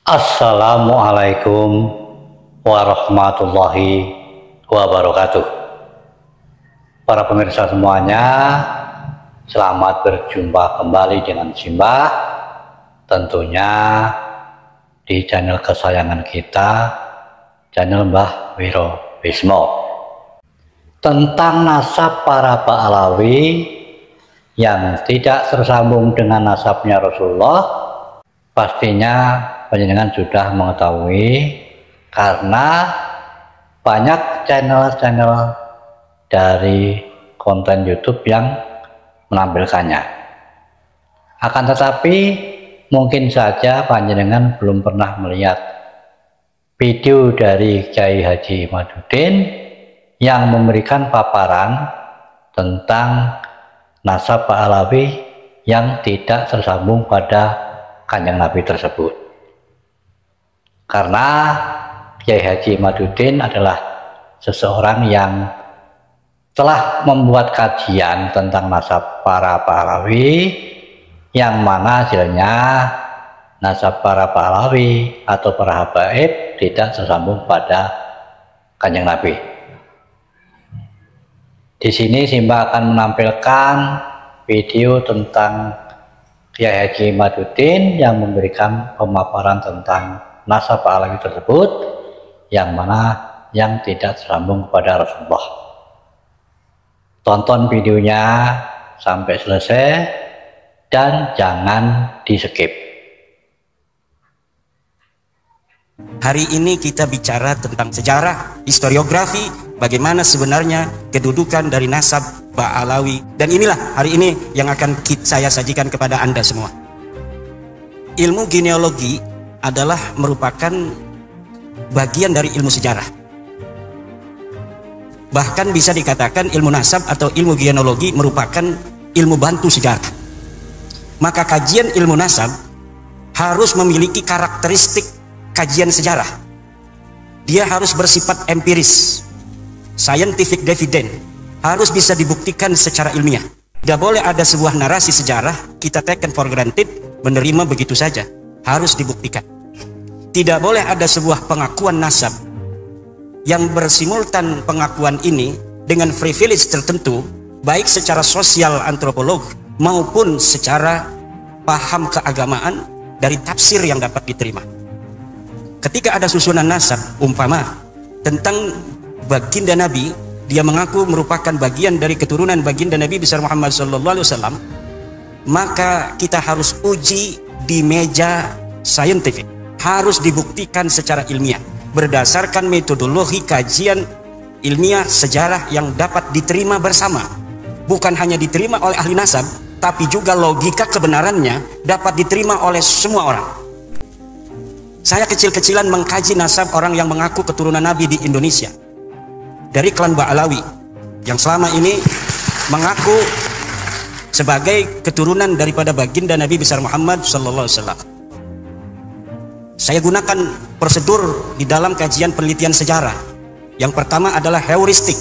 Assalamualaikum warahmatullahi wabarakatuh. Para pemirsa semuanya, selamat berjumpa kembali dengan Simbah, tentunya di channel kesayangan kita, channel Mbah Wiro Bismo, tentang nasab para Ba'alawi yang tidak tersambung dengan nasabnya Rasulullah. Pastinya panjenengan sudah mengetahui karena banyak channel-channel dari konten YouTube yang menampilkannya. Akan tetapi mungkin saja panjenengan belum pernah melihat video dari Kyai Haji Imaduddin yang memberikan paparan tentang nasab Ba'alawi yang tidak tersambung pada Kanjeng Nabi tersebut. Karena Kyai Haji Imaduddin adalah seseorang yang telah membuat kajian tentang nasab para Ba'alawi, yang mana hasilnya nasab para Ba'alawi atau para habaib tidak tersambung pada Kanjeng Nabi. Di sini Simbah akan menampilkan video tentang Kyai Haji Imaduddin yang memberikan pemaparan tentang nasab Ba'alawi tersebut, yang mana yang tidak tersambung kepada Rasulullah. Tonton videonya sampai selesai dan jangan di skip. Hari ini kita bicara tentang sejarah, historiografi, bagaimana sebenarnya kedudukan dari nasab Ba'alawi. Dan inilah hari ini yang akan saya sajikan kepada Anda semua. Ilmu genealogi adalah merupakan bagian dari ilmu sejarah. Bahkan bisa dikatakan ilmu nasab atau ilmu genealogi merupakan ilmu bantu sejarah. Maka kajian ilmu nasab harus memiliki karakteristik kajian sejarah. Dia harus bersifat empiris, scientific dividend, harus bisa dibuktikan secara ilmiah. Tidak boleh ada sebuah narasi sejarah kita taken for granted, menerima begitu saja. Harus dibuktikan. Tidak boleh ada sebuah pengakuan nasab yang bersimultan pengakuan ini dengan privilege tertentu, baik secara sosial antropolog maupun secara paham keagamaan dari tafsir yang dapat diterima. Ketika ada susunan nasab umpama tentang baginda Nabi, dia mengaku merupakan bagian dari keturunan baginda Nabi besar Muhammad SAW, maka kita harus uji di meja saintifik, harus dibuktikan secara ilmiah berdasarkan metodologi kajian ilmiah sejarah yang dapat diterima bersama. Bukan hanya diterima oleh ahli nasab, tapi juga logika kebenarannya dapat diterima oleh semua orang. Saya kecil-kecilan mengkaji nasab orang yang mengaku keturunan Nabi di Indonesia, dari klan Ba'alawi yang selama ini mengaku sebagai keturunan daripada baginda Nabi besar Muhammad SAW. Saya gunakan prosedur di dalam kajian penelitian sejarah. Yang pertama adalah heuristik.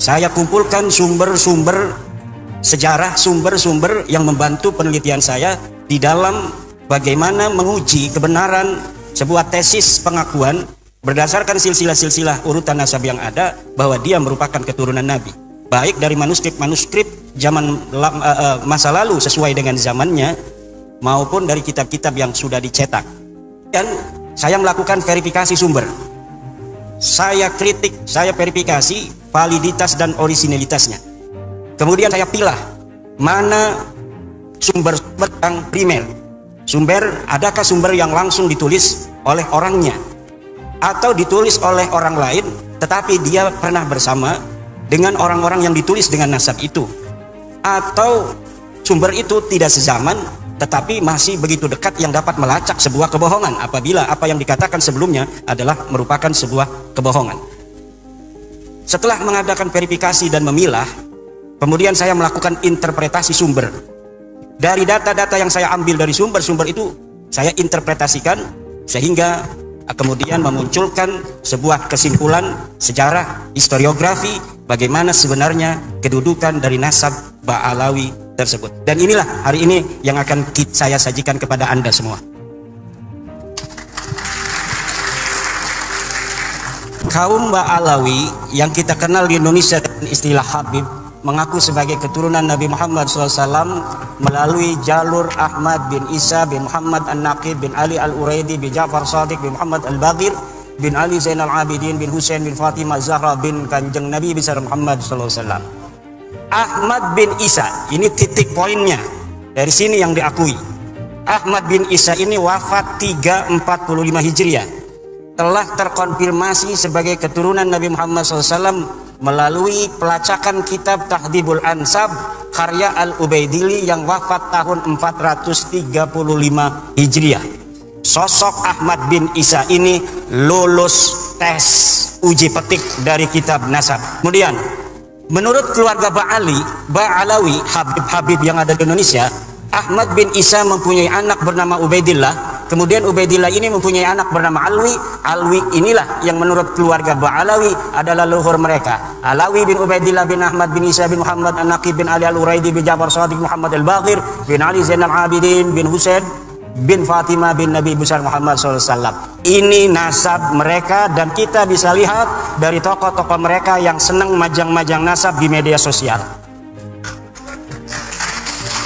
Saya kumpulkan sumber-sumber sejarah, sumber-sumber yang membantu penelitian saya di dalam bagaimana menguji kebenaran sebuah tesis pengakuan berdasarkan silsilah-silsilah urutan nasab yang ada bahwa dia merupakan keturunan Nabi, baik dari manuskrip-manuskrip zaman masa lalu sesuai dengan zamannya maupun dari kitab-kitab yang sudah dicetak. Dan saya melakukan verifikasi sumber, saya kritik, saya verifikasi validitas dan orisinalitasnya. Kemudian saya pilah mana sumber yang primer, adakah sumber yang langsung ditulis oleh orangnya atau ditulis oleh orang lain tetapi dia pernah bersama dengan orang-orang yang ditulis dengan nasab itu, atau sumber itu tidak sezaman tetapi masih begitu dekat yang dapat melacak sebuah kebohongan apabila apa yang dikatakan sebelumnya adalah merupakan sebuah kebohongan. Setelah mengadakan verifikasi dan memilah, kemudian saya melakukan interpretasi sumber. Dari data-data yang saya ambil dari sumber-sumber itu saya interpretasikan sehingga kemudian memunculkan sebuah kesimpulan sejarah, historiografi, bagaimana sebenarnya kedudukan dari nasab Ba'alawi tersebut. Dan inilah hari ini yang akan saya sajikan kepada Anda semua. kaum Ba'alawi yang kita kenal di Indonesia dengan istilah Habib mengaku sebagai keturunan Nabi Muhammad SAW melalui jalur Ahmad bin Isa bin Muhammad An-Naqib bin Ali Al-Uraidi bin Ja'far Shadiq bin Muhammad Al-Baqir bin Ali Zainal Abidin bin Husain bin Fatimah Zahra bin Kanjeng Nabi besar Muhammad SAW. Ahmad bin Isa, ini titik poinnya, dari sini yang diakui. Ahmad bin Isa ini wafat 345 Hijriah, telah terkonfirmasi sebagai keturunan Nabi Muhammad SAW melalui pelacakan kitab Tahdhibul Ansab karya Al-Ubaidili yang wafat tahun 435 Hijriah. Sosok Ahmad bin Isa ini lulus tes uji petik dari kitab nasab. Kemudian menurut keluarga Ba'alawi, Habib-Habib yang ada di Indonesia, Ahmad bin Isa mempunyai anak bernama Ubaidillah. Kemudian Ubaidillah ini mempunyai anak bernama Alwi. Alwi inilah yang menurut keluarga Ba'alawi adalah leluhur mereka. Alawi bin Ubaidillah bin Ahmad bin Isa bin Muhammad An-Naqib bin Ali Al-Uraidi bin Ja'far Shadiq Muhammad Al-Baqir bin Ali Zainal Abidin bin Husain bin Fatimah bin Nabi besar Muhammad SAW. Ini nasab mereka, dan kita bisa lihat dari tokoh-tokoh mereka yang senang majang-majang nasab di media sosial.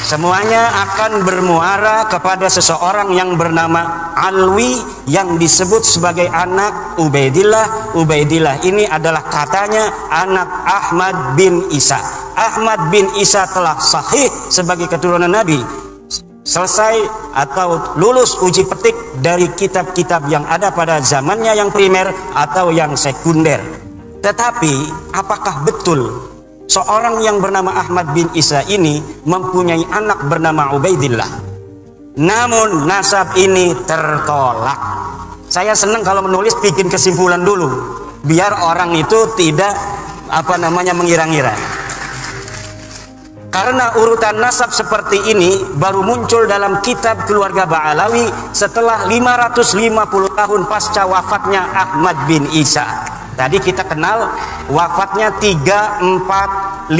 Semuanya akan bermuara kepada seseorang yang bernama Alwi yang disebut sebagai anak Ubaidillah. Ubaidillah ini adalah katanya anak Ahmad bin Isa. Ahmad bin Isa telah sahih sebagai keturunan Nabi, selesai atau lulus uji petik dari kitab-kitab yang ada pada zamannya yang primer atau yang sekunder. Tetapi apakah betul seorang yang bernama Ahmad bin Isa ini mempunyai anak bernama Ubaidillah? Namun nasab ini tertolak. Saya senang kalau menulis bikin kesimpulan dulu, biar orang itu tidak mengira-ngira. Karena urutan nasab seperti ini baru muncul dalam kitab keluarga Ba'alawi setelah 550 tahun pasca wafatnya Ahmad bin Isa. Tadi kita kenal wafatnya 345.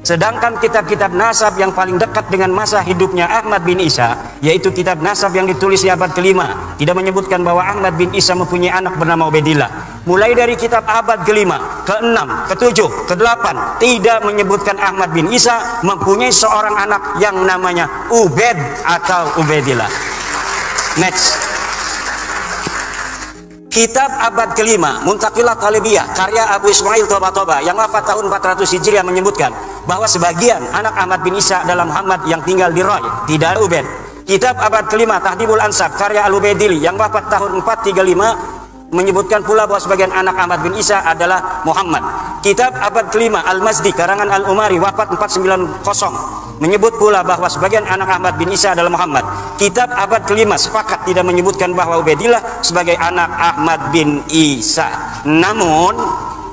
Sedangkan kitab-kitab nasab yang paling dekat dengan masa hidupnya Ahmad bin Isa, yaitu kitab nasab yang ditulis di abad ke-5, tidak menyebutkan bahwa Ahmad bin Isa mempunyai anak bernama Ubaidillah. Mulai dari kitab abad ke-5, ke-6, ke-7, ke-8 tidak menyebutkan Ahmad bin Isa mempunyai seorang anak yang namanya Ubaid atau Ubaidillah. Next. Kitab abad ke-5 Muntaqilah Talibiyah karya Abu Ismail Toba yang wafat tahun 400 Hijriah menyebutkan bahwa sebagian anak Ahmad bin Isa adalah Muhammad yang tinggal di Roy, tidak Ubaid. Kitab abad ke-5 Tahdhibul Ansab karya Al-Ubaidili yang wafat tahun 435 menyebutkan pula bahwa sebagian anak Ahmad bin Isa adalah Muhammad. Kitab abad ke-5 Al-Mazdi karangan Al-Umari wafat 490 menyebut pula bahwa sebagian anak Ahmad bin Isa adalah Muhammad. Kitab abad ke-5 sepakat tidak menyebutkan bahwa Ubaidillah sebagai anak Ahmad bin Isa. Namun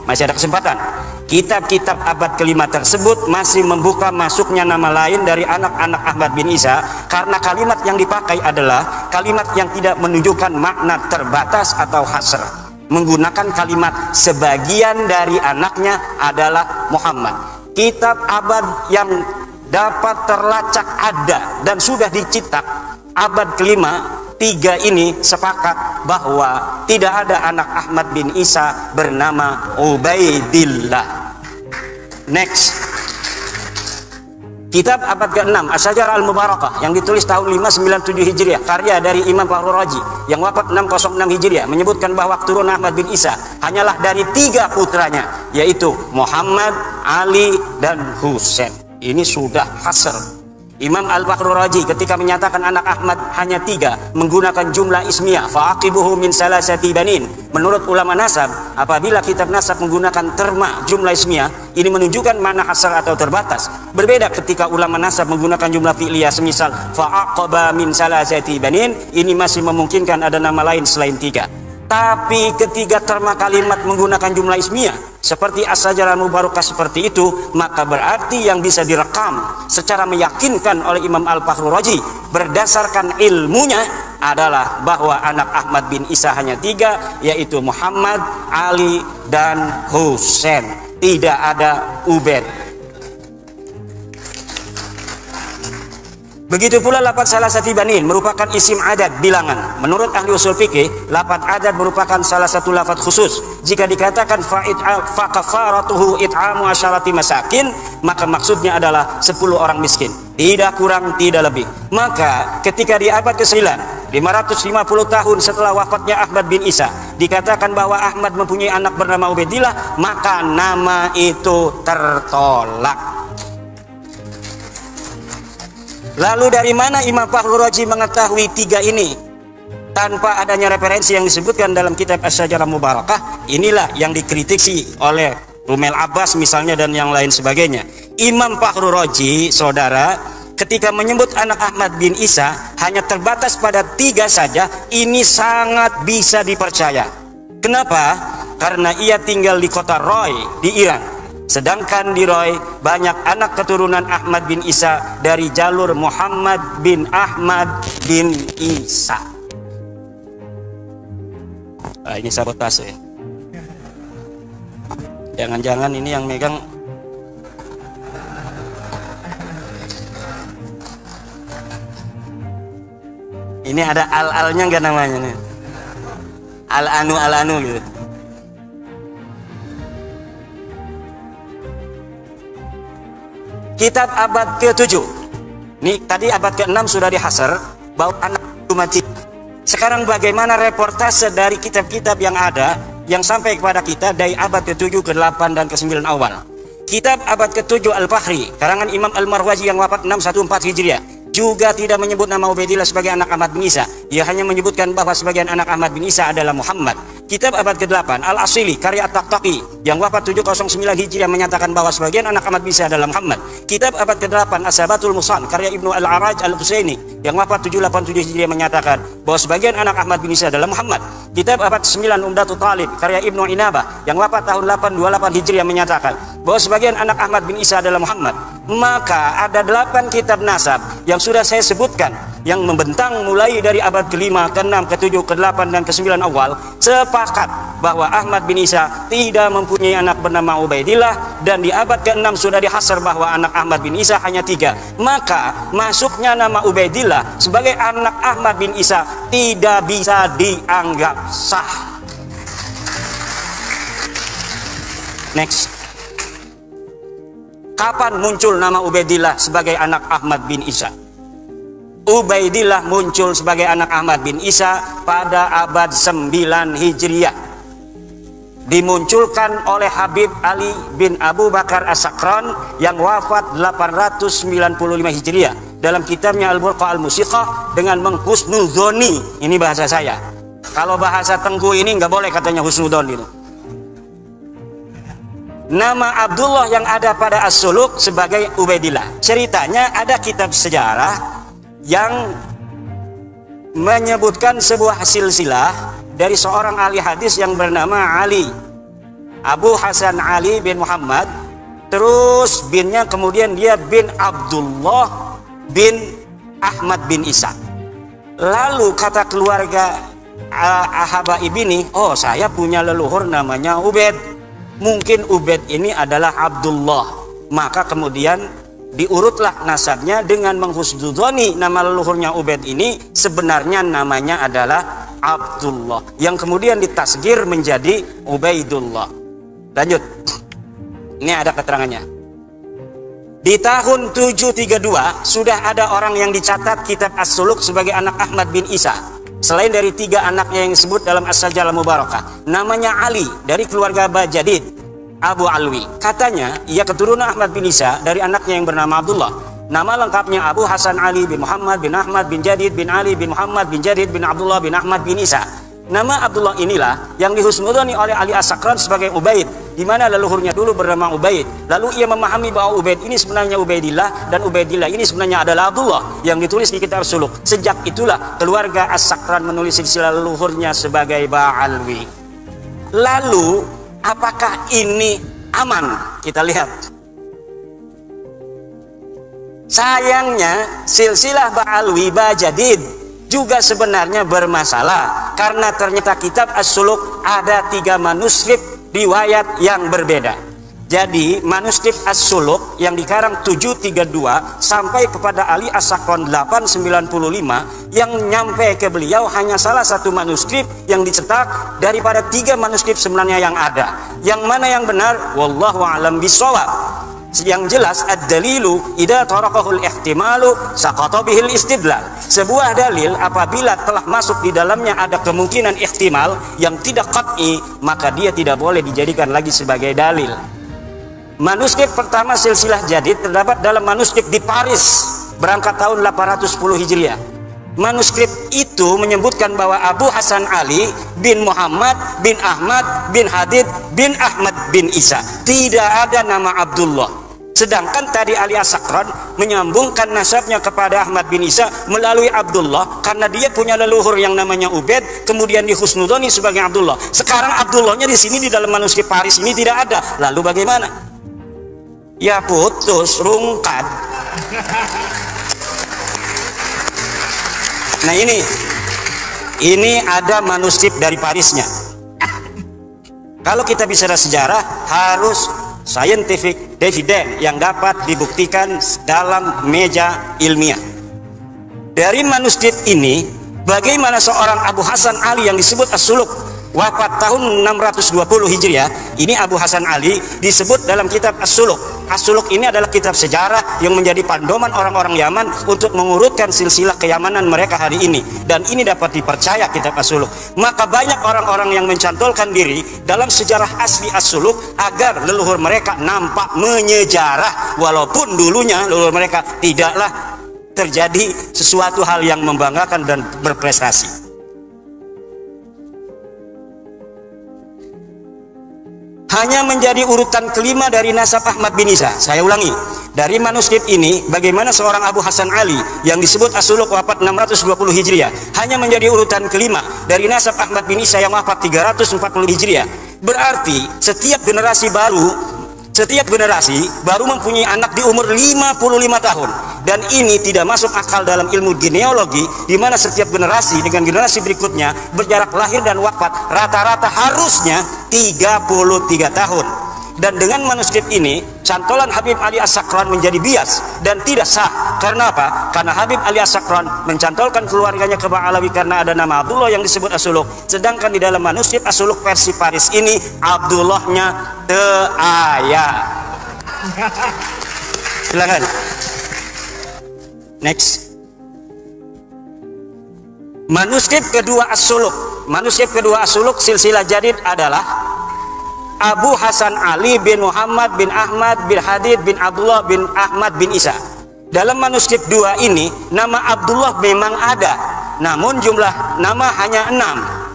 masih ada kesempatan. Kitab-kitab abad ke-5 tersebut masih membuka masuknya nama lain dari anak-anak Ahmad bin Isa, karena kalimat yang dipakai adalah kalimat yang tidak menunjukkan makna terbatas atau hasr, menggunakan kalimat sebagian dari anaknya adalah Muhammad. Kitab abad yang dapat terlacak ada dan sudah dicetak abad ke-5 tiga ini sepakat bahwa tidak ada anak Ahmad bin Isa bernama Ubaidillah. Next. Kitab abad ke-6 As-Sajarah Al-Mubarakah yang ditulis tahun 597 Hijriah karya dari Imam Fakhrur Razi yang wafat 606 Hijriah menyebutkan bahwa keturunan Ahmad bin Isa hanyalah dari 3 putranya, yaitu Muhammad, Ali, dan Husain. Ini sudah hasr. Imam Al-Fakhrur Razi ketika menyatakan anak Ahmad hanya 3 menggunakan jumlah ismiyah, fa'aqibuhu min salasati banin. Menurut ulama nasab, apabila kitab nasab menggunakan terma jumlah ismiyah, ini menunjukkan makna hasr atau terbatas. Berbeda ketika ulama nasab menggunakan jumlah fi'liyah, semisal fa'aqaba min salasati banin, ini masih memungkinkan ada nama lain selain 3. Tapi ketika terma kalimat menggunakan jumlah ismiyah seperti As-Sajarah Mubarakah seperti itu, maka berarti yang bisa direkam secara meyakinkan oleh Imam Al-Fakhrur Razi berdasarkan ilmunya adalah bahwa anak Ahmad bin Isa hanya 3, yaitu Muhammad, Ali, dan Husain. Tidak ada Ubaid. Begitu pula lafaz salasati banin merupakan isim adad bilangan. Menurut ahli usul fikih, lafaz adad merupakan salah satu lafaz khusus. Jika dikatakan fa kafaratuhu it'amu asyarati masakin, maka maksudnya adalah 10 orang miskin, tidak kurang tidak lebih. Maka ketika di abad ke-9, 550 tahun setelah wafatnya Ahmad bin Isa, dikatakan bahwa Ahmad mempunyai anak bernama Ubaidillah, maka nama itu tertolak. Lalu dari mana Imam Fakhrul Razi mengetahui 3 ini tanpa adanya referensi yang disebutkan dalam kitab Asy-Syajarah Mubarakah? Inilah yang dikritisi oleh Rumel Abbas misalnya dan yang lain sebagainya. Imam Fakhrul Razi, saudara, ketika menyebut anak Ahmad bin Isa hanya terbatas pada 3 saja, ini sangat bisa dipercaya. Kenapa? Karena ia tinggal di kota Roy di Iran. Sedangkan di Roy banyak anak keturunan Ahmad bin Isa dari jalur Muhammad bin Ahmad bin Isa. Ini sabotase. Jangan-jangan ini yang megang ini ada al-alnya enggak namanya nih? Al-anu gitu. Kitab abad ke-7. Nih tadi abad ke-6 sudah dihasar bahwa anak itu mati. Sekarang bagaimana reportase dari kitab-kitab yang ada yang sampai kepada kita dari abad ke-7, ke-8 dan ke-9 awal. Kitab abad ke-7 Al-Fakhri karangan Imam Al-Marwazi yang wafat 614 Hijriah juga tidak menyebut nama Ubaidillah sebagai anak Ahmad bin Isa. Ia hanya menyebutkan bahwa sebagian anak Ahmad bin Isa adalah Muhammad. Kitab abad ke-8 Al-Asili karya At-Taqtaqi yang wafat 709 Hijriah menyatakan bahwa sebagian anak Ahmad bin Isa adalah Muhammad. Kitab abad ke-8 As-Sabatul Musan karya Ibnu Al-Araj Al-Husaini yang wafat 787 Hijriah menyatakan bahwa sebagian anak Ahmad bin Isa adalah Muhammad. Kitab abad ke-9 Umdatul Talib karya Ibnu Inabah yang wafat tahun 828 Hijriah menyatakan bahwa sebagian anak Ahmad bin Isa adalah Muhammad. Maka ada 8 kitab nasab yang sudah saya sebutkan yang membentang mulai dari abad ke-5, ke-6, ke-7, ke-8 dan ke-9 awal sepakat bahwa Ahmad bin Isa tidak mempunyai anak bernama Ubaidillah, dan di abad ke-6 sudah dihasar bahwa anak Ahmad bin Isa hanya 3. Maka masuknya nama Ubaidillah sebagai anak Ahmad bin Isa tidak bisa dianggap sah. Next. Kapan muncul nama Ubaidillah sebagai anak Ahmad bin Isa? Ubaidillah muncul sebagai anak Ahmad bin Isa pada abad 9 Hijriah. Dimunculkan oleh Habib Ali bin Abu Bakar As-Sakran yang wafat 895 Hijriah. Dalam kitabnya Al-Burqa Al-Musiqah dengan menghusnudhoni, ini bahasa saya. Kalau bahasa Tengku ini nggak boleh katanya husnudhon itu. Nama Abdullah yang ada pada As-Suluk sebagai Ubaidillah. Ceritanya ada kitab sejarah yang menyebutkan sebuah silsilah dari seorang ahli hadis yang bernama Ali, Abu Hasan Ali bin Muhammad, terus binnya kemudian dia bin Abdullah bin Ahmad bin Isa. Lalu kata keluarga Habaib ini, oh saya punya leluhur namanya Ubaid, mungkin Ubaid ini adalah Abdullah. Maka kemudian diurutlah nasabnya dengan menghusnudhoni nama leluhurnya Ubaid ini sebenarnya namanya adalah Abdullah, yang kemudian ditasgir menjadi Ubaidullah. Lanjut, ini ada keterangannya. Di tahun 732 sudah ada orang yang dicatat kitab As-Suluk sebagai anak Ahmad bin Isa selain dari 3 anaknya yang disebut dalam As-Syajarah Mubarakah. Namanya Ali dari keluarga Bajadid Abu Alwi. Katanya ia keturunan Ahmad bin Isa dari anaknya yang bernama Abdullah. Nama lengkapnya Abu Hasan Ali bin Muhammad bin Ahmad bin Jadid bin Ali bin Muhammad bin Jadid bin Abdullah bin Ahmad bin Isa. Nama Abdullah inilah yang dihusnudhoni oleh Ali As-Sakran sebagai Ubaid, di mana leluhurnya dulu bernama Ubaid. Lalu ia memahami bahwa Ubaid ini sebenarnya Ubaidillah dan Ubaidillah ini sebenarnya adalah Abdullah yang ditulis di kitab Suluk. Sejak itulah keluarga As-Sakran menulis silsilah leluhurnya sebagai Ba'alwi. Lalu apakah ini aman? Kita lihat. Sayangnya silsilah Ba'alwi Bajadid juga sebenarnya bermasalah karena ternyata kitab As-Suluk ada 3 manuskrip riwayat yang berbeda. Jadi manuskrip As-Suluk yang dikarang 732 sampai kepada Ali As-Sakron 895 yang nyampe ke beliau hanya salah satu manuskrip yang dicetak daripada 3 manuskrip sebenarnya yang ada. Yang mana yang benar? Wallahu a'lam bishawab. Yang jelas ad-dalilu idza taraqahul ihtimalu saqata bihil istidlal. Sebuah dalil apabila telah masuk di dalamnya ada kemungkinan ihtimal yang tidak qat'i, maka dia tidak boleh dijadikan lagi sebagai dalil. Manuskrip pertama silsilah jadid terdapat dalam manuskrip di Paris berangkat tahun 810 Hijriah. Manuskrip itu menyebutkan bahwa Abu Hasan Ali bin Muhammad bin Ahmad bin Hadid bin Ahmad bin Isa. Tidak ada nama Abdullah. Sedangkan tadi Ali As-Sakron menyambungkan nasabnya kepada Ahmad bin Isa melalui Abdullah karena dia punya leluhur yang namanya Ubaid, kemudian dihusnudoni sebagai Abdullah. Sekarang Abdullahnya di sini di dalam manuskrip Paris ini tidak ada. Lalu bagaimana? Ya putus, rungkat. Nah ini ada manuskrip dari Parisnya. Kalau kita bicara sejarah harus scientific evidence yang dapat dibuktikan dalam meja ilmiah. Dari manuskrip ini, bagaimana seorang Abu Hasan Ali yang disebut As-Suluk wafat tahun 620 Hijriah. Ini Abu Hasan Ali disebut dalam kitab As-Suluk. As-Suluk ini adalah kitab sejarah yang menjadi pandoman orang-orang Yaman untuk mengurutkan silsilah keyamanan mereka hari ini, dan ini dapat dipercaya kitab As-Suluk. Maka banyak orang-orang yang mencantolkan diri dalam sejarah asli As-Suluk agar leluhur mereka nampak menyejarah, walaupun dulunya leluhur mereka tidaklah terjadi sesuatu hal yang membanggakan dan berprestasi. Hanya menjadi urutan kelima dari nasab Ahmad bin Isa. Saya ulangi, dari manuskrip ini bagaimana seorang Abu Hasan Ali yang disebut As-Suluk wafat 620 Hijriah hanya menjadi urutan kelima dari nasab Ahmad bin Isa yang wafat 340 Hijriah. Berarti setiap generasi baru mempunyai anak di umur 55 tahun, dan ini tidak masuk akal dalam ilmu genealogi, di mana setiap generasi dengan generasi berikutnya berjarak lahir dan wafat rata-rata harusnya 33 tahun. Dan dengan manuskrip ini cantolan Habib Ali As-Sakron menjadi bias dan tidak sah. Karena apa? Karena Habib Ali As-Sakron mencantolkan keluarganya ke Ba'alawi karena ada nama Abdullah yang disebut As-Suluk, sedangkan di dalam manuskrip As-Suluk versi Paris ini Abdullahnya teaya. Silakan. Next. Manuskrip kedua As-Suluk. Manuskrip kedua As-Suluk silsilah jadid adalah Abu Hasan Ali bin Muhammad bin Ahmad bin Hadid bin Abdullah bin Ahmad bin Isa. Dalam manuskrip 2 ini nama Abdullah memang ada, namun jumlah nama hanya 6.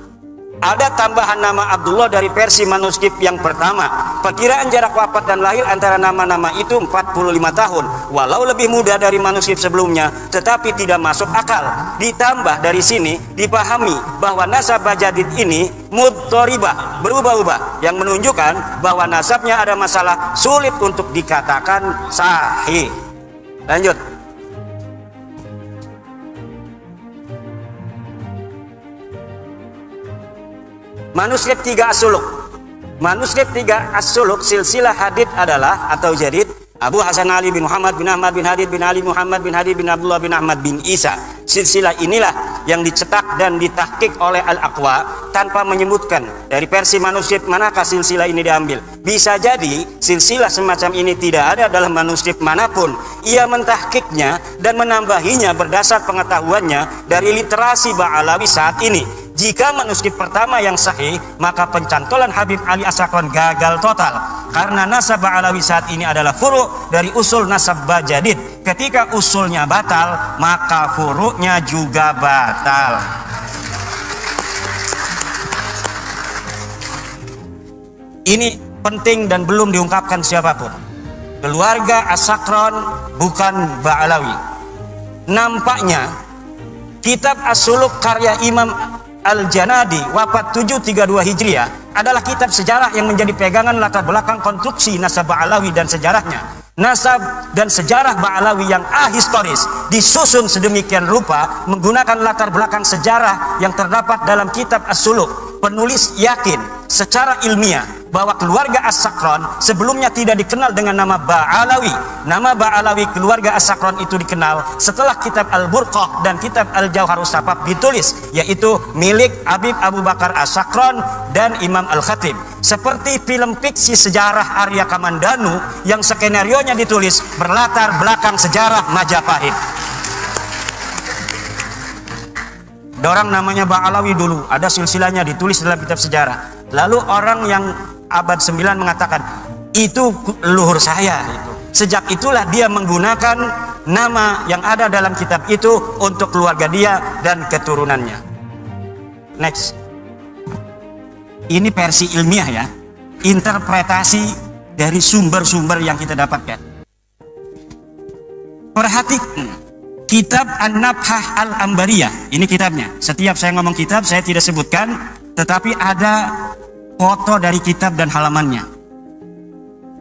Ada tambahan nama Abdullah dari versi manuskrip yang pertama. Perkiraan jarak wafat dan lahir antara nama-nama itu 45 tahun, walau lebih muda dari manuskrip sebelumnya, tetapi tidak masuk akal. Ditambah dari sini dipahami bahwa nasab jadid ini mudhoribah, berubah-ubah, yang menunjukkan bahwa nasabnya ada masalah, sulit untuk dikatakan sahih. Lanjut. Manuskrip 3 As-Suluk. Manuskrip 3 As-Suluk silsilah hadid adalah atau jadid Abu Hasan Ali bin Muhammad bin Ahmad bin Hadid bin Ali Muhammad bin Hadid bin Abdullah bin Ahmad bin Isa. Silsilah inilah yang dicetak dan ditahqiq oleh Al-Aqwa tanpa menyebutkan dari versi manuskrip manakah silsilah ini diambil. Bisa jadi silsilah semacam ini tidak ada dalam manuskrip manapun. Ia mentahqiqnya dan menambahinya berdasar pengetahuannya dari literasi Ba'alawi saat ini. Jika manuskrip pertama yang sahih, maka pencantolan Habib Ali As-Sakron gagal total, karena nasab Ba'alawi saat ini adalah furu' dari usul nasab jadid. Ketika usulnya batal, maka furu'nya juga batal. Ini penting dan belum diungkapkan siapapun. Keluarga As-Sakron bukan Ba'alawi. Nampaknya kitab As-Suluk karya Imam Al-Janadi wafat 732 Hijriah adalah kitab sejarah yang menjadi pegangan latar belakang konstruksi nasab Ba'alawi dan sejarahnya. Nasab dan sejarah Ba'alawi yang ahistoris disusun sedemikian rupa menggunakan latar belakang sejarah yang terdapat dalam kitab As-Suluk. Penulis yakin secara ilmiah bahwa keluarga As-Sakran sebelumnya tidak dikenal dengan nama Ba'alawi. Nama Ba'alawi keluarga As-Sakran itu dikenal setelah kitab Al-Burqah dan kitab Al-Jauharus Safaf ditulis, yaitu milik Habib Abu Bakar As-Sakran dan Imam Al-Khatib. Seperti film fiksi sejarah Arya Kamandanu yang skenarionya ditulis berlatar belakang sejarah Majapahit. Dorang namanya Ba'alawi dulu, ada silsilahnya ditulis dalam kitab sejarah. Lalu orang yang abad 9 mengatakan itu leluhur saya itu. Sejak itulah dia menggunakan nama yang ada dalam kitab itu untuk keluarga dia dan keturunannya. Next. Ini versi ilmiah ya, interpretasi dari sumber-sumber yang kita dapatkan. Perhatikan kitab An-Nabhah Al-Ambariyah, ini kitabnya. Setiap saya ngomong kitab saya tidak sebutkan, tetapi ada foto dari kitab dan halamannya.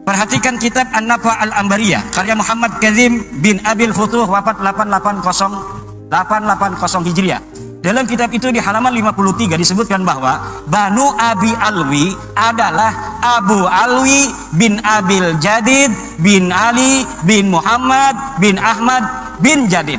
Perhatikan kitab An-Nabhah Al-Ambariyah karya Muhammad Kazim bin Abil Futuh, wafat 880 Hijriah. Dalam kitab itu di halaman 53 disebutkan bahwa Banu Abi Alwi adalah Abu Alwi bin Abil Jadid bin Ali bin Muhammad bin Ahmad bin Jadid.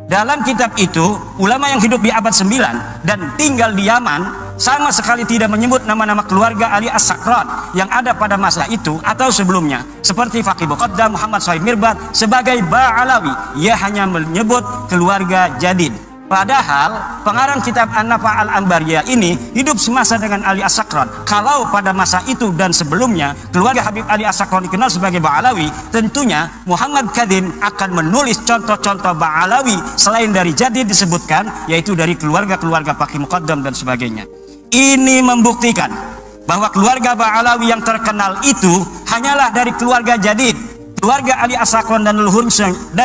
Dalam kitab itu, ulama yang hidup di abad 9 dan tinggal di Yaman sama sekali tidak menyebut nama-nama keluarga Ali As-Sakran yang ada pada masa itu atau sebelumnya, seperti Faqih Muqaddam Muhammad Shahid Mirbad sebagai Ba'alawi. Ia hanya menyebut keluarga Jadid. Padahal pengarang kitab An-Nabhah Al-Ambariyah ini hidup semasa dengan Ali As-Sakran. Kalau pada masa itu dan sebelumnya keluarga Habib Ali As-Sakran dikenal sebagai Ba'alawi, tentunya Muhammad Kadzim akan menulis contoh-contoh Ba'alawi selain dari Jadid disebutkan, yaitu dari keluarga-keluarga Faqih Muqaddam dan sebagainya. Ini membuktikan bahwa keluarga Ba'alawi yang terkenal itu hanyalah dari keluarga Jadid. Keluarga Ali As-Sakran dan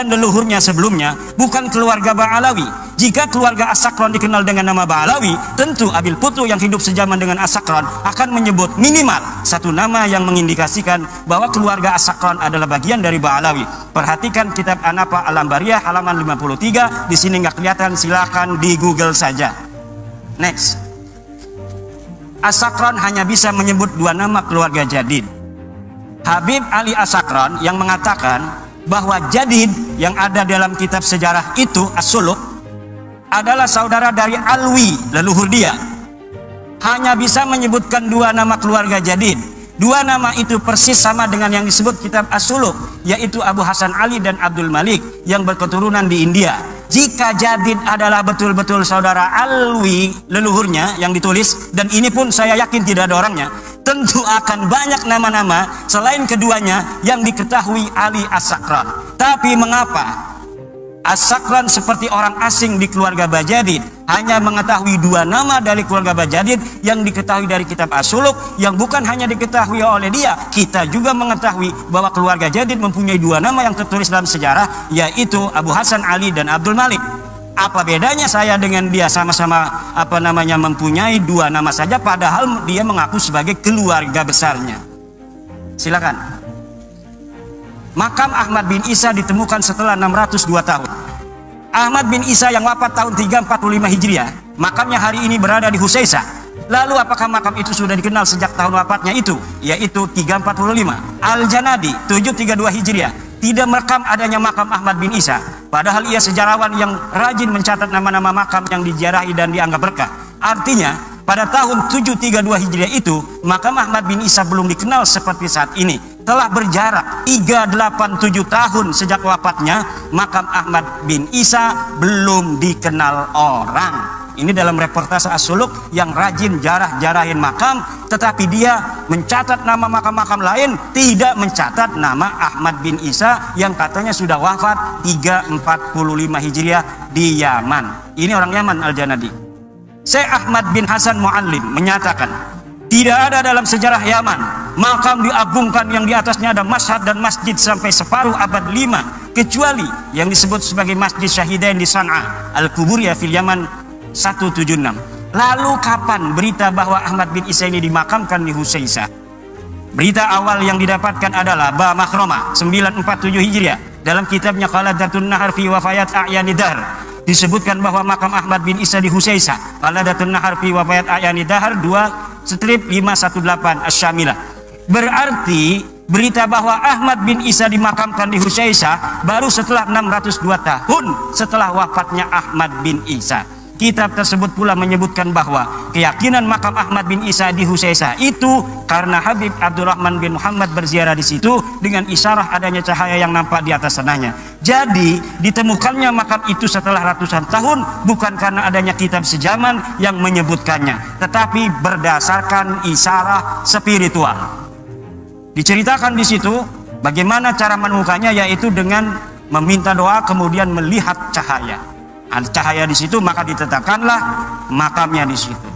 leluhurnya sebelumnya bukan keluarga Ba'alawi. Jika keluarga As-Sakran dikenal dengan nama Ba'alawi, tentu Abil Futuh yang hidup sejaman dengan As-Sakran akan menyebut minimal satu nama yang mengindikasikan bahwa keluarga As-Sakran adalah bagian dari Ba'alawi. Perhatikan kitab An-Nabhah Al-Ambariyah halaman 53. Di sini nggak kelihatan, silakan di Google saja. Next. As-Sakran hanya bisa menyebut dua nama keluarga Jadid. Habib Ali As-Sakran yang mengatakan bahwa Jadid yang ada dalam kitab sejarah itu As-Suluk adalah saudara dari Alwi, leluhur dia, hanya bisa menyebutkan dua nama keluarga Jadid. Dua nama itu persis sama dengan yang disebut kitab As-Suluk, yaitu Abu Hasan Ali dan Abdul Malik yang berketurunan di India. Jika Jadid adalah betul-betul saudara Alwi, leluhurnya yang ditulis, dan ini pun saya yakin tidak ada orangnya, tentu akan banyak nama-nama selain keduanya yang diketahui Ali As-Sakran. Tapi mengapa As-Sakran seperti orang asing di keluarga Bajadid hanya mengetahui dua nama dari keluarga Bajadid yang diketahui dari kitab As-Suluk, yang bukan hanya diketahui oleh dia, kita juga mengetahui bahwa keluarga Jadid mempunyai dua nama yang tertulis dalam sejarah, yaitu Abu Hasan Ali dan Abdul Malik. Apa bedanya saya dengan dia? Sama-sama mempunyai dua nama saja, padahal dia mengaku sebagai keluarga besarnya. Silakan. Makam Ahmad bin Isa ditemukan setelah 602 tahun. Ahmad bin Isa yang wafat tahun 345 Hijriah, makamnya hari ini berada di Husaisa. Lalu apakah makam itu sudah dikenal sejak tahun wafatnya itu, yaitu 345? Al-Janadi 732 Hijriah tidak merekam adanya makam Ahmad bin Isa, padahal ia sejarawan yang rajin mencatat nama-nama makam yang diziarahi dan dianggap berkah. Artinya pada tahun 732 Hijriah itu makam Ahmad bin Isa belum dikenal seperti saat ini. Telah berjarak 387 tahun sejak wafatnya, makam Ahmad bin Isa belum dikenal orang. Ini dalam reportase As-Suluk yang rajin jarah-jarahin makam, tetapi dia mencatat nama makam-makam lain, tidak mencatat nama Ahmad bin Isa yang katanya sudah wafat 345 Hijriah di Yaman. Ini orang Yaman, Al-Janadi. Syekh Ahmad bin Hasan Muallim menyatakan, tidak ada dalam sejarah Yaman makam diagungkan yang di atasnya ada mashhad dan masjid sampai separuh abad 5, kecuali yang disebut sebagai Masjid Syahidain di San'a, Al-Quburiyah fil Yaman 176. Lalu kapan berita bahwa Ahmad bin Isa ini dimakamkan di Husaisa? Berita awal yang didapatkan adalah Ba Makhromah 947 Hijriah dalam kitabnya Qaladatun Nahar fi Wafayat A'yani Dahr. Disebutkan bahwa makam Ahmad bin Isa di Husaisa, Qaladatun Nahar fi Wafayat A'yani Dahr 2 strip 518 Asy-Syamilah. Berarti berita bahwa Ahmad bin Isa dimakamkan di Husaisyah baru setelah 602 tahun setelah wafatnya Ahmad bin Isa. Kitab tersebut pula menyebutkan bahwa keyakinan makam Ahmad bin Isa di Husaisyah itu karena Habib Abdurrahman bin Muhammad berziarah di situ dengan isyarah adanya cahaya yang nampak di atas sananya. Jadi ditemukannya makam itu setelah ratusan tahun bukan karena adanya kitab sejaman yang menyebutkannya, tetapi berdasarkan isyarah spiritual. Diceritakan di situ bagaimana cara menemukannya, yaitu dengan meminta doa kemudian melihat cahaya. Ada cahaya di situ maka ditetapkanlah makamnya di situ.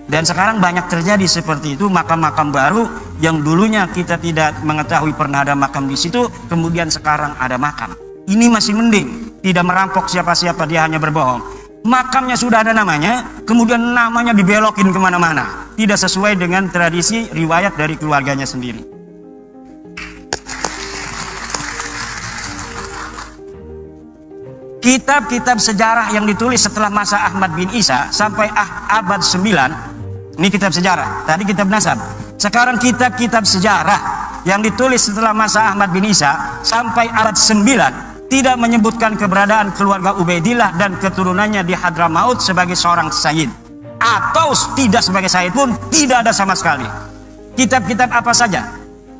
Dan sekarang banyak terjadi seperti itu, makam-makam baru yang dulunya kita tidak mengetahui pernah ada makam di situ, kemudian sekarang ada makam. Ini masih mending, tidak merampok siapa-siapa, dia hanya berbohong. Makamnya sudah ada namanya, kemudian namanya dibelokin kemana-mana, tidak sesuai dengan tradisi riwayat dari keluarganya sendiri. Kitab-kitab sejarah yang ditulis setelah masa Ahmad bin Isa sampai abad 9, ini kitab sejarah, tadi kitab nasab. Sekarang kitab-kitab sejarah yang ditulis setelah masa Ahmad bin Isa sampai abad 9 tidak menyebutkan keberadaan keluarga Ubaidillah dan keturunannya di Hadramaut sebagai seorang sayyid, atau tidak sebagai sayyid pun tidak ada sama sekali. Kitab-kitab apa saja?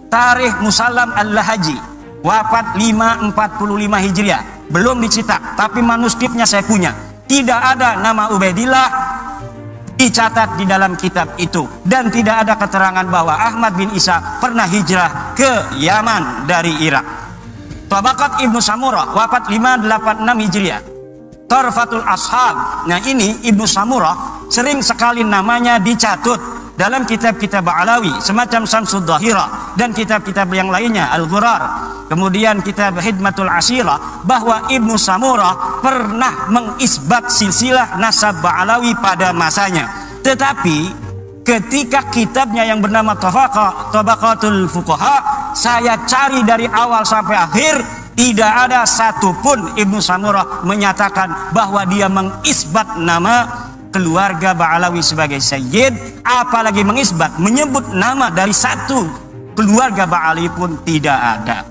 Tarikh Musallam Al-Lahaji, wafat 545 Hijriah, belum dicetak, tapi manuskripnya saya punya. Tidak ada nama Ubaidillah dicatat di dalam kitab itu, dan tidak ada keterangan bahwa Ahmad bin Isa pernah hijrah ke Yaman dari Irak. Tabaqat Ibnu Samurah, wafat 586 Hijriah. Tarfatul Ashab, nah ini Ibnu Samurah sering sekali namanya dicatut dalam kitab-kitab Ba'alawi semacam Samsud Dhahirah dan kitab-kitab yang lainnya, Al-Ghurar, kemudian kitab Hidmatul Asirah, bahwa Ibnu Samurah pernah mengisbat silsilah nasab Ba'alawi pada masanya. Tetapi ketika kitabnya yang bernama Tabaqatul Fuqaha saya cari dari awal sampai akhir, tidak ada satupun Ibnu Samurah menyatakan bahwa dia mengisbat nama keluarga Ba'alawi sebagai sayyid, apalagi mengisbat menyebut nama dari satu keluarga Ba'alawi pun tidak ada.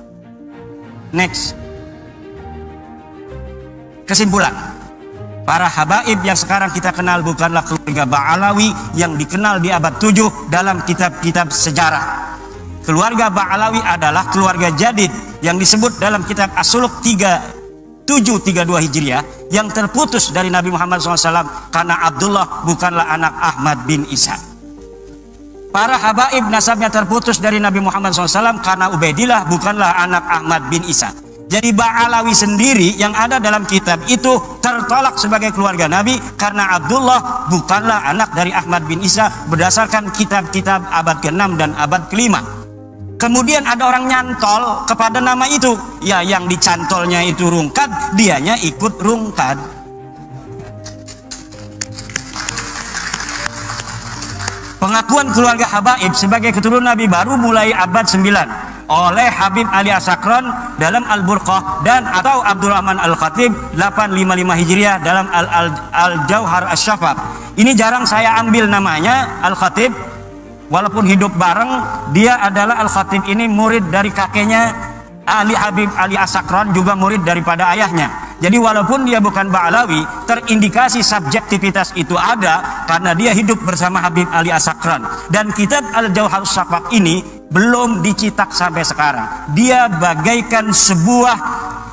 Next, kesimpulan, para habaib yang sekarang kita kenal bukanlah keluarga Ba'alawi yang dikenal di abad 7 dalam kitab-kitab sejarah. Keluarga Ba'alawi adalah keluarga jadid yang disebut dalam kitab As-Suluk 732 Hijriah yang terputus dari Nabi Muhammad SAW karena Abdullah bukanlah anak Ahmad bin Isa. Para habaib nasabnya terputus dari Nabi Muhammad SAW karena Ubaidillah bukanlah anak Ahmad bin Isa. Jadi Ba'alawi sendiri yang ada dalam kitab itu tertolak sebagai keluarga Nabi karena Abdullah bukanlah anak dari Ahmad bin Isa berdasarkan kitab-kitab abad ke-6 dan abad ke-5. Kemudian ada orang nyantol kepada nama itu, ya yang dicantolnya itu rungkad, dianya ikut rungkad. Pengakuan keluarga habaib sebagai keturunan Nabi baru mulai abad 9 oleh Habib Ali As-Sakran dalam Al-Burqah dan atau Abdurrahman Al-Khatib 855 Hijriah dalam Al-Jauhar Asy-Syafaf. Ini jarang saya ambil namanya Al-Khatib, walaupun hidup bareng. Dia adalah Al-Khatib ini murid dari kakeknya Ali Habib Ali As-Sakran, juga murid daripada ayahnya. Jadi walaupun dia bukan Ba'alawi, terindikasi subjektivitas itu ada karena dia hidup bersama Habib Ali As-Sakran. Dan kitab Al-Jauhar Asy-Syafaf ini belum dicetak sampai sekarang. Dia bagaikan sebuah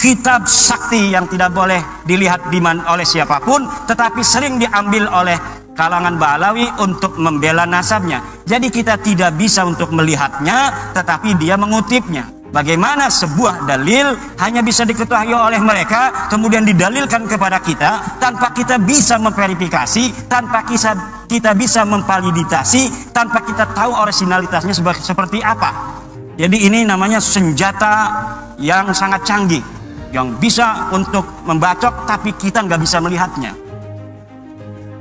kitab sakti yang tidak boleh dilihat oleh siapapun, tetapi sering diambil oleh kalangan Ba'alawi untuk membela nasabnya. Jadi kita tidak bisa untuk melihatnya, tetapi dia mengutipnya. Bagaimana sebuah dalil hanya bisa diketahui oleh mereka, kemudian didalilkan kepada kita tanpa kita bisa memverifikasi, tanpa kita bisa memvalidasi, tanpa kita tahu originalitasnya seperti apa. Jadi ini namanya senjata yang sangat canggih, yang bisa untuk membacok tapi kita nggak bisa melihatnya.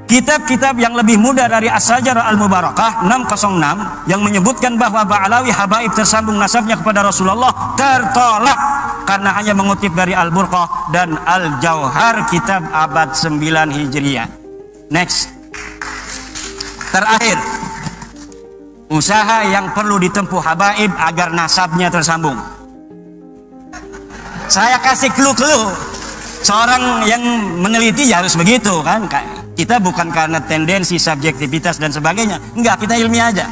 Kitab-kitab yang lebih muda dari As-Sajarah Al-Mubarakah 606 yang menyebutkan bahwa Ba'alawi habaib tersambung nasabnya kepada Rasulullah tertolak karena hanya mengutip dari Al-Burqah dan Al-Jauhar kitab abad 9 Hijriah. Next, terakhir, usaha yang perlu ditempuh habaib agar nasabnya tersambung. Saya kasih clue-clue. Seorang yang meneliti ya harus begitu kan. Kita bukan karena tendensi, subjektivitas dan sebagainya. Enggak, kita ilmiah aja.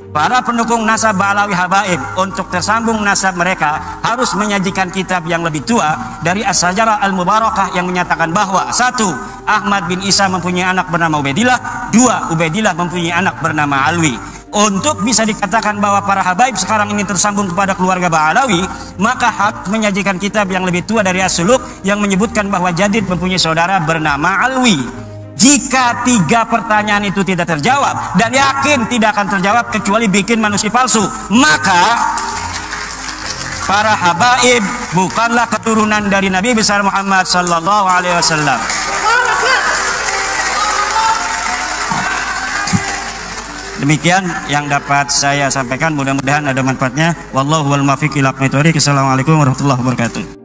Para pendukung nasab Ba'alawi habaib untuk tersambung nasab mereka harus menyajikan kitab yang lebih tua dari As-Sajarah Al-Mubarakah yang menyatakan bahwa 1. Ahmad bin Isa mempunyai anak bernama Ubaidillah. 2. Ubaidillah mempunyai anak bernama Alwi. Untuk bisa dikatakan bahwa para habaib sekarang ini tersambung kepada keluarga Ba'alawi, maka harus menyajikan kitab yang lebih tua dari As-Suluk yang menyebutkan bahwa Jadid mempunyai saudara bernama Alwi. Jika 3 pertanyaan itu tidak terjawab, dan yakin tidak akan terjawab kecuali bikin manusia palsu, maka para habaib bukanlah keturunan dari Nabi besar Muhammad sallallahu alaihi wasallam. Demikian yang dapat saya sampaikan, mudah-mudahan ada manfaatnya. Wallahu wal muwaffiq ila aqwamit thoriq. Assalamualaikum warahmatullahi wabarakatuh.